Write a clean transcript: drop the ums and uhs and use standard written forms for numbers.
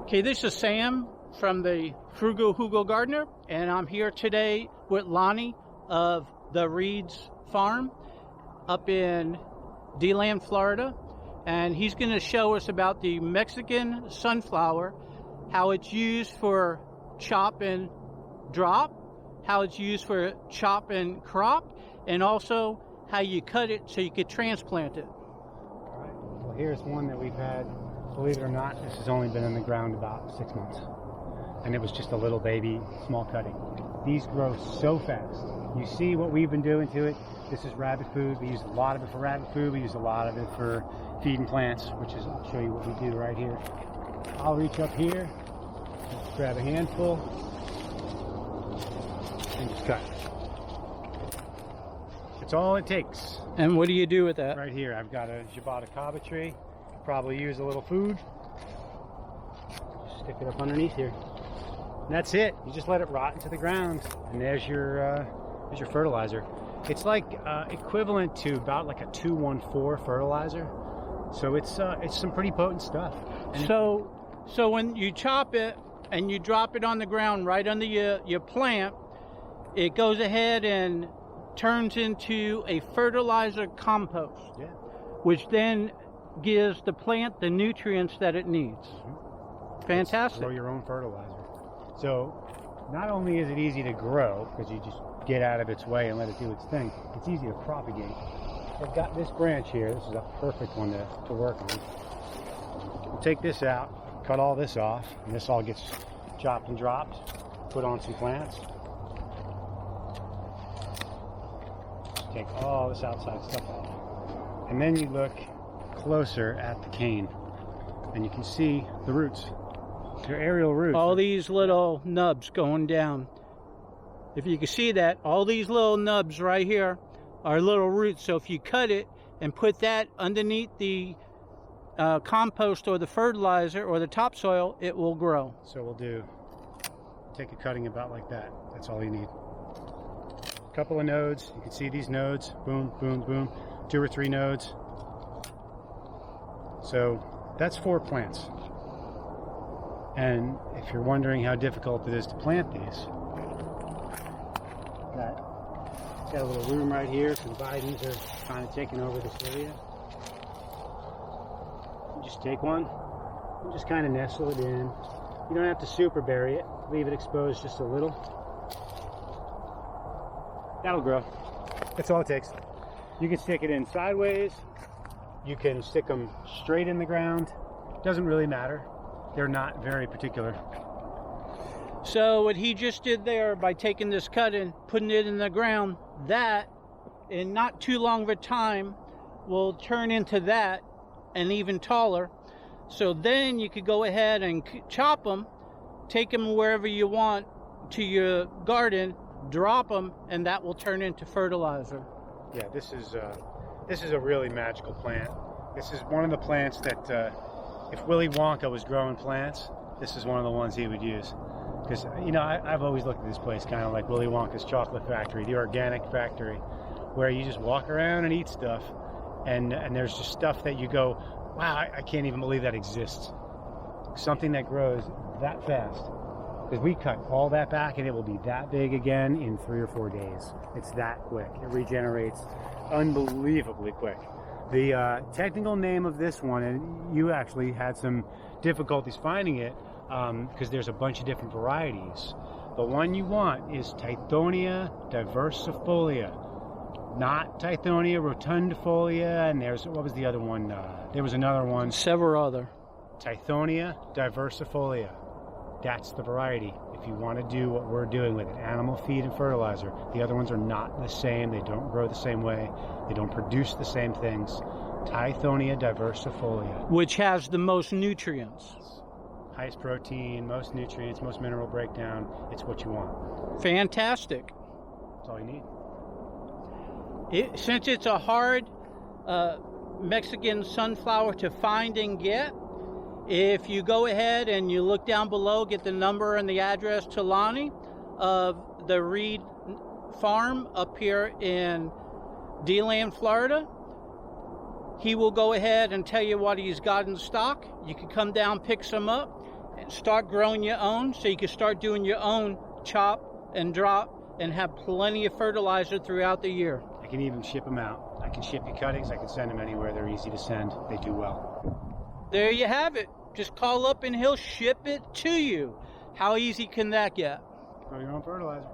Okay, this is Sam from the Frugal Hugo Gardener, and I'm here today with Lonnie of the Reed's Farm up in DeLand, Florida, and he's going to show us about the Mexican sunflower, how it's used for chop and drop, how it's used for chop and crop, and also how you cut it so you could transplant it. All right, well here's one that we've had. Believe it or not, this has only been in the ground about 6 months. And it was just a little baby, small cutting. These grow so fast. You see what we've been doing to it. This is rabbit food. We use a lot of it for rabbit food. We use a lot of it for feeding plants, which is, I'll show you what we do right here. I'll reach up here, just grab a handful, and just cut. That's all it takes. And what do you do with that? Right here, I've got a Jabata Kaba tree. Probably use a little food. Just stick it up underneath here. And that's it. You just let it rot into the ground, and there's your fertilizer. It's like equivalent to about like a 214 fertilizer. So it's some pretty potent stuff. And so when you chop it and you drop it on the ground right under your plant, it goes ahead and turns into a fertilizer compost. Yeah. Which then gives the plant the nutrients that it needs. Fantastic. Grow your own fertilizer. So not only is it easy to grow, because you just get out of its way and let it do its thing, it's easy to propagate. I've got this branch here. This is a perfect one to work on. We'll take this out, cut all this off, and this all gets chopped and dropped, put on some plants. Take all this outside stuff off. And then you look closer at the cane, and you can see the roots. They're aerial roots. All these little nubs going down. If you can see that, all these little nubs right here are little roots. So if you cut it and put that underneath the compost or the fertilizer or the topsoil, it will grow. So we'll take a cutting about like that. That's all you need. A couple of nodes. You can see these nodes. Boom, boom, boom. 2 or 3 nodes. So that's 4 plants. And if you're wondering how difficult it is to plant these, got a little room right here. Some vines are kind of taking over this area. You just take one and just kind of nestle it in. You don't have to super bury it. Leave it exposed just a little. That'll grow. That's all it takes. You can stick it in sideways. You can stick them straight in the ground. Doesn't really matter. They're not very particular. So what he just did there by taking this cut and putting it in the ground, that in not too long of a time will turn into that and even taller. So then you could go ahead and chop them, take them wherever you want to your garden, drop them, and that will turn into fertilizer. Yeah, this is a really magical plant. This is one of the plants that if Willy Wonka was growing plants, this is one of the ones he would use. Because, you know, I've always looked at this place kind of like Willy Wonka's chocolate factory, the organic factory, where you just walk around and eat stuff, and there's just stuff that you go, wow, I can't even believe that exists. Something that grows that fast. Because we cut all that back and it will be that big again in 3 or 4 days. It's that quick. It regenerates unbelievably quick. The technical name of this one, and you actually had some difficulties finding it because there's a bunch of different varieties. The one you want is Tithonia diversifolia, not Tithonia rotundifolia, and what was the other one? There was another one. Several other. Tithonia diversifolia. That's the variety. If you want to do what we're doing with it, animal feed and fertilizer. The other ones are not the same. They don't grow the same way. They don't produce the same things. Tithonia diversifolia. Which has the most nutrients. Highest protein, most nutrients, most mineral breakdown. It's what you want. Fantastic. That's all you need. Since it's a hard Mexican sunflower to find and get, if you go ahead and you look down below, get the number and the address to Lonnie of the Reed Farm up here in DeLand, Florida, he will go ahead and tell you what he's got in stock. You can come down, pick some up. and start growing your own, so you can start doing your own chop and drop and have plenty of fertilizer throughout the year. I can even ship them out. I can ship you cuttings. I can send them anywhere. They're easy to send. They do well. There you have it. Just call up and he'll ship it to you. How easy can that get? Grow your own fertilizer.